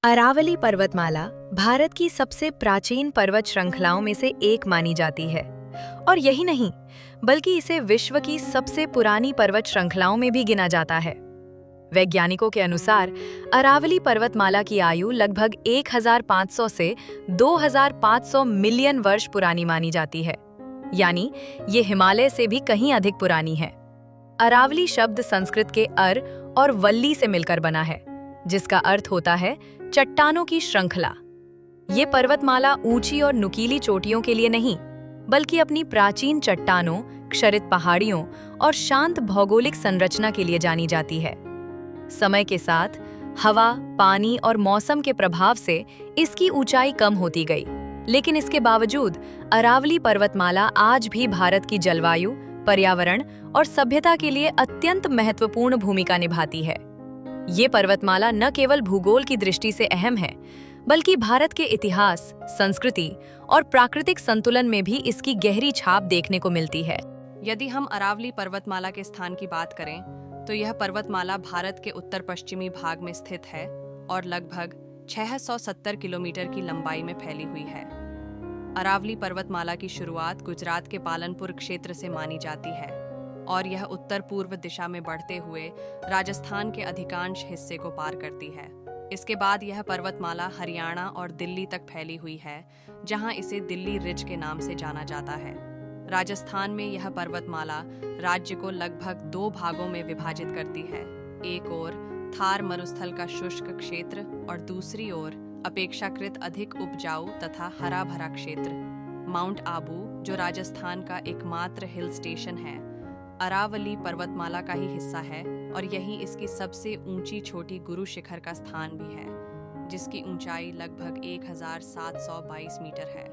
अरावली पर्वतमाला भारत की सबसे प्राचीन पर्वत श्रृंखलाओं में से एक मानी जाती है और यही नहीं बल्कि इसे विश्व की सबसे पुरानी पर्वत श्रृंखलाओं में भी गिना जाता है। वैज्ञानिकों के अनुसार अरावली पर्वतमाला की आयु लगभग 1500 से 2500 मिलियन वर्ष पुरानी मानी जाती है, यानी ये हिमालय से भी कहीं अधिक पुरानी है। अरावली शब्द संस्कृत के अर और वल्ली से मिलकर बना है, जिसका अर्थ होता है चट्टानों की श्रृंखला। ये पर्वतमाला ऊंची और नुकीली चोटियों के लिए नहीं, बल्कि अपनी प्राचीन चट्टानों, क्षरित पहाड़ियों और शांत भौगोलिक संरचना के लिए जानी जाती है। समय के साथ हवा, पानी और मौसम के प्रभाव से इसकी ऊंचाई कम होती गई, लेकिन इसके बावजूद अरावली पर्वतमाला आज भी भारत की जलवायु, पर्यावरण और सभ्यता के लिए अत्यंत महत्वपूर्ण भूमिका निभाती है। ये पर्वतमाला न केवल भूगोल की दृष्टि से अहम है, बल्कि भारत के इतिहास, संस्कृति और प्राकृतिक संतुलन में भी इसकी गहरी छाप देखने को मिलती है। यदि हम अरावली पर्वतमाला के स्थान की बात करें, तो यह पर्वतमाला भारत के उत्तर पश्चिमी भाग में स्थित है और लगभग 670 किलोमीटर की लंबाई में फैली हुई है। अरावली पर्वतमाला की शुरुआत गुजरात के पालनपुर क्षेत्र से मानी जाती है और यह उत्तर पूर्व दिशा में बढ़ते हुए राजस्थान के अधिकांश हिस्से को पार करती है। इसके बाद यह पर्वतमाला हरियाणा और दिल्ली तक फैली हुई है, जहां इसे दिल्ली रिज के नाम से जाना जाता है। राजस्थान में यह पर्वतमाला राज्य को लगभग 2 भागों में विभाजित करती है। एक ओर थार मरुस्थल का शुष्क क्षेत्र और दूसरी ओर अपेक्षाकृत अधिक उपजाऊ तथा हरा भरा क्षेत्र। माउंट आबू, जो राजस्थान का एकमात्र हिल स्टेशन है, अरावली पर्वतमाला का ही हिस्सा है और यही इसकी सबसे ऊंची छोटी गुरु शिखर का स्थान भी है, जिसकी ऊंचाई लगभग 1722 मीटर है।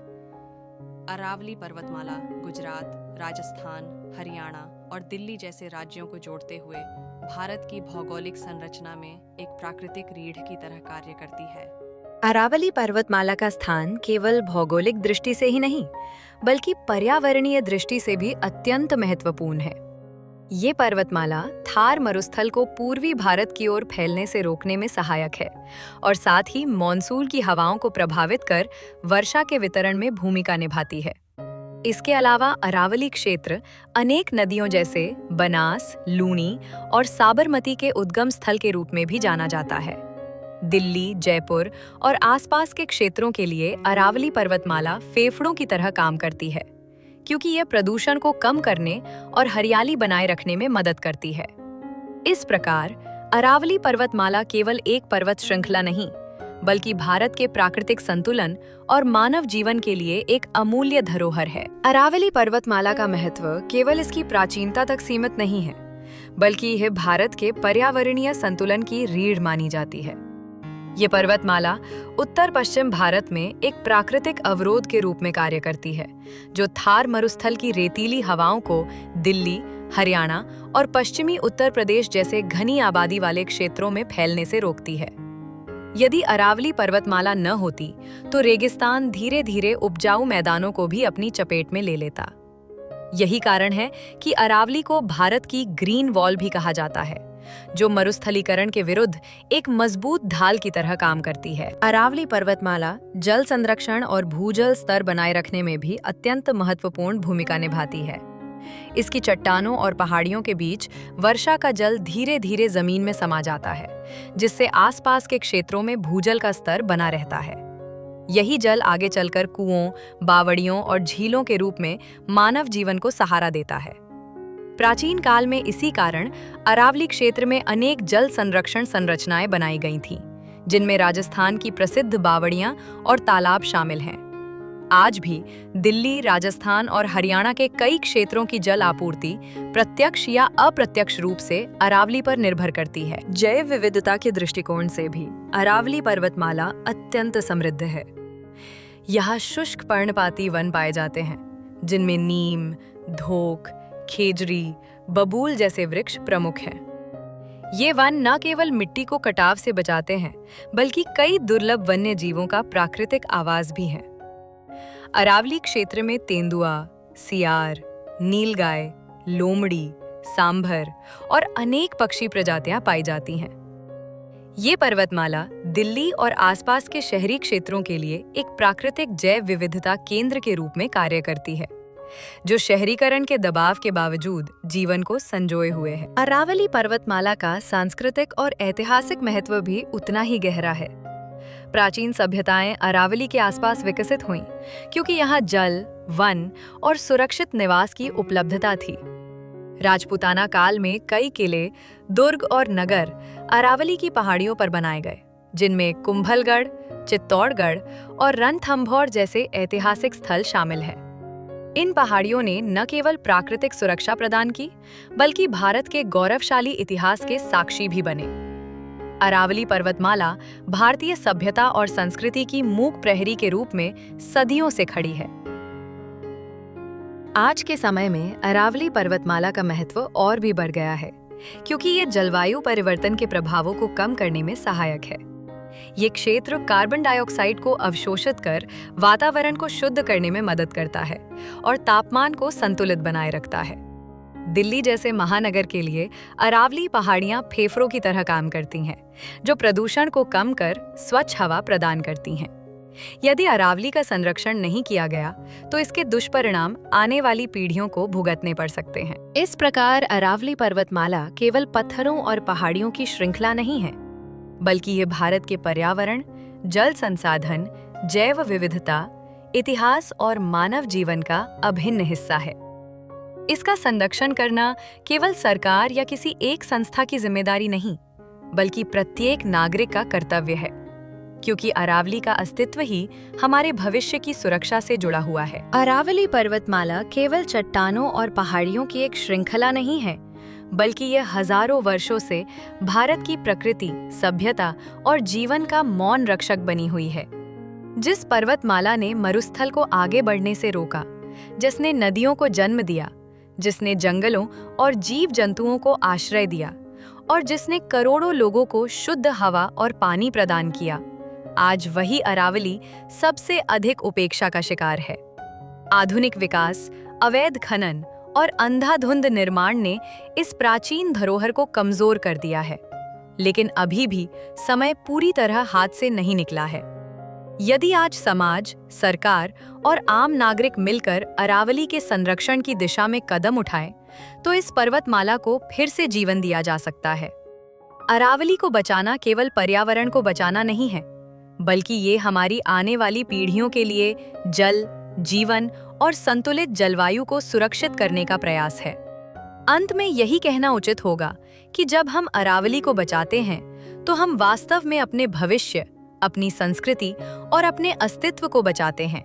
अरावली पर्वतमाला गुजरात, राजस्थान, हरियाणा और दिल्ली जैसे राज्यों को जोड़ते हुए भारत की भौगोलिक संरचना में एक प्राकृतिक रीढ़ की तरह कार्य करती है। अरावली पर्वतमाला का स्थान केवल भौगोलिक दृष्टि से ही नहीं, बल्कि पर्यावरणीय दृष्टि से भी अत्यंत महत्वपूर्ण है। ये पर्वतमाला थार मरुस्थल को पूर्वी भारत की ओर फैलने से रोकने में सहायक है और साथ ही मॉनसून की हवाओं को प्रभावित कर वर्षा के वितरण में भूमिका निभाती है। इसके अलावा अरावली क्षेत्र अनेक नदियों जैसे बनास, लूनी और साबरमती के उद्गम स्थल के रूप में भी जाना जाता है। दिल्ली, जयपुर और आसपास के क्षेत्रों के लिए अरावली पर्वतमाला फेफड़ों की तरह काम करती है, क्योंकि यह प्रदूषण को कम करने और हरियाली बनाए रखने में मदद करती है। इस प्रकार अरावली पर्वतमाला केवल एक पर्वत श्रृंखला नहीं, बल्कि भारत के प्राकृतिक संतुलन और मानव जीवन के लिए एक अमूल्य धरोहर है। अरावली पर्वतमाला का महत्व केवल इसकी प्राचीनता तक सीमित नहीं है, बल्कि यह भारत के पर्यावरणीय संतुलन की रीढ़ मानी जाती है। ये पर्वतमाला उत्तर पश्चिम भारत में एक प्राकृतिक अवरोध के रूप में कार्य करती है, जो थार मरुस्थल की रेतीली हवाओं को दिल्ली, हरियाणा और पश्चिमी उत्तर प्रदेश जैसे घनी आबादी वाले क्षेत्रों में फैलने से रोकती है। यदि अरावली पर्वतमाला न होती, तो रेगिस्तान धीरे धीरे उपजाऊ मैदानों को भी अपनी चपेट में ले लेता। यही कारण है कि अरावली को भारत की ग्रीन वॉल भी कहा जाता है, जो मरुस्थलीकरण के विरुद्ध एक मजबूत ढाल की तरह काम करती है। अरावली पर्वतमाला जल संरक्षण और भूजल स्तर बनाए रखने में भी अत्यंत महत्वपूर्ण भूमिका निभाती है। इसकी चट्टानों और पहाड़ियों के बीच वर्षा का जल धीरे धीरे जमीन में समा जाता है, जिससे आसपास के क्षेत्रों में भूजल का स्तर बना रहता है। यही जल आगे चलकर कुओं, बावड़ियों और झीलों के रूप में मानव जीवन को सहारा देता है। प्राचीन काल में इसी कारण अरावली क्षेत्र में अनेक जल संरक्षण संरचनाएं बनाई गई थीं, जिनमें राजस्थान की प्रसिद्ध बावड़ियां और तालाब शामिल हैं। आज भी दिल्ली, राजस्थान और हरियाणा के कई क्षेत्रों की जल आपूर्ति प्रत्यक्ष या अप्रत्यक्ष रूप से अरावली पर निर्भर करती है। जैव विविधता के दृष्टिकोण से भी अरावली पर्वतमाला अत्यंत समृद्ध है। यहाँ शुष्क पर्णपाती वन पाए जाते हैं, जिनमें नीम, धोक, खेजरी, बबूल जैसे वृक्ष प्रमुख हैं। ये वन न केवल मिट्टी को कटाव से बचाते हैं, बल्कि कई दुर्लभ वन्य जीवों का प्राकृतिक आवास भी हैं। अरावली क्षेत्र में तेंदुआ, सियार, नीलगाय, लोमड़ी, सांभर और अनेक पक्षी प्रजातियां पाई जाती हैं। ये पर्वतमाला दिल्ली और आसपास के शहरी क्षेत्रों के लिए एक प्राकृतिक जैव विविधता केंद्र के रूप में कार्य करती है, जो शहरीकरण के दबाव के बावजूद जीवन को संजोए हुए है। अरावली पर्वतमाला का सांस्कृतिक और ऐतिहासिक महत्व भी उतना ही गहरा है। प्राचीन सभ्यताएं अरावली के आसपास विकसित हुईं, क्योंकि यहाँ जल, वन और सुरक्षित निवास की उपलब्धता थी। राजपूताना काल में कई किले, दुर्ग और नगर अरावली की पहाड़ियों पर बनाए गए, जिनमें कुंभलगढ़, चित्तौड़गढ़ और रणथंभौर जैसे ऐतिहासिक स्थल शामिल हैं। इन पहाड़ियों ने न केवल प्राकृतिक सुरक्षा प्रदान की, बल्कि भारत के गौरवशाली इतिहास के साक्षी भी बने। अरावली पर्वतमाला भारतीय सभ्यता और संस्कृति की मूक प्रहरी के रूप में सदियों से खड़ी है। आज के समय में अरावली पर्वतमाला का महत्व और भी बढ़ गया है, क्योंकि ये जलवायु परिवर्तन के प्रभावों को कम करने में सहायक है। ये क्षेत्र कार्बन डाइऑक्साइड को अवशोषित कर वातावरण को शुद्ध करने में मदद करता है और तापमान को संतुलित बनाए रखता है। दिल्ली जैसे महानगर के लिए अरावली पहाड़ियां फेफड़ों की तरह काम करती हैं, जो प्रदूषण को कम कर स्वच्छ हवा प्रदान करती हैं। यदि अरावली का संरक्षण नहीं किया गया, तो इसके दुष्परिणाम आने वाली पीढ़ियों को भुगतने पड़ सकते हैं। इस प्रकार अरावली पर्वतमाला केवल पत्थरों और पहाड़ियों की श्रृंखला नहीं है, बल्कि ये भारत के पर्यावरण, जल संसाधन, जैव विविधता, इतिहास और मानव जीवन का अभिन्न हिस्सा है। इसका संरक्षण करना केवल सरकार या किसी एक संस्था की जिम्मेदारी नहीं, बल्कि प्रत्येक नागरिक का कर्तव्य है, क्योंकि अरावली का अस्तित्व ही हमारे भविष्य की सुरक्षा से जुड़ा हुआ है। अरावली पर्वतमाला केवल चट्टानों और पहाड़ियों की एक श्रृंखला नहीं है, बल्कि यह हजारों वर्षों से भारत की प्रकृति, सभ्यता और जीवन का मौन रक्षक बनी हुई है। जिस पर्वतमाला ने मरुस्थल को आगे बढ़ने से रोका, जिसने नदियों को जन्म दिया, जिसने जंगलों और जीव जंतुओं को आश्रय दिया और जिसने करोड़ों लोगों को शुद्ध हवा और पानी प्रदान किया, आज वही अरावली सबसे अधिक उपेक्षा का शिकार है। आधुनिक विकास, अवैध खनन और अंधाधुंध निर्माण ने इस प्राचीन धरोहर को कमजोर कर दिया है, लेकिन अभी भी समय पूरी तरह हाथ से नहीं निकला है। यदि आज समाज, सरकार और आम नागरिक मिलकर अरावली के संरक्षण की दिशा में कदम उठाएं, तो इस पर्वतमाला को फिर से जीवन दिया जा सकता है। अरावली को बचाना केवल पर्यावरण को बचाना नहीं है, बल्कि ये हमारी आने वाली पीढ़ियों के लिए जल, जीवन और संतुलित जलवायु को सुरक्षित करने का प्रयास है। अंत में यही कहना उचित होगा कि जब हम अरावली को बचाते हैं, तो हम वास्तव में अपने भविष्य, अपनी संस्कृति और अपने अस्तित्व को बचाते हैं,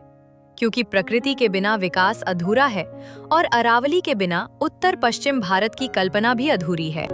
क्योंकि प्रकृति के बिना विकास अधूरा है और अरावली के बिना उत्तर पश्चिम भारत की कल्पना भी अधूरी है।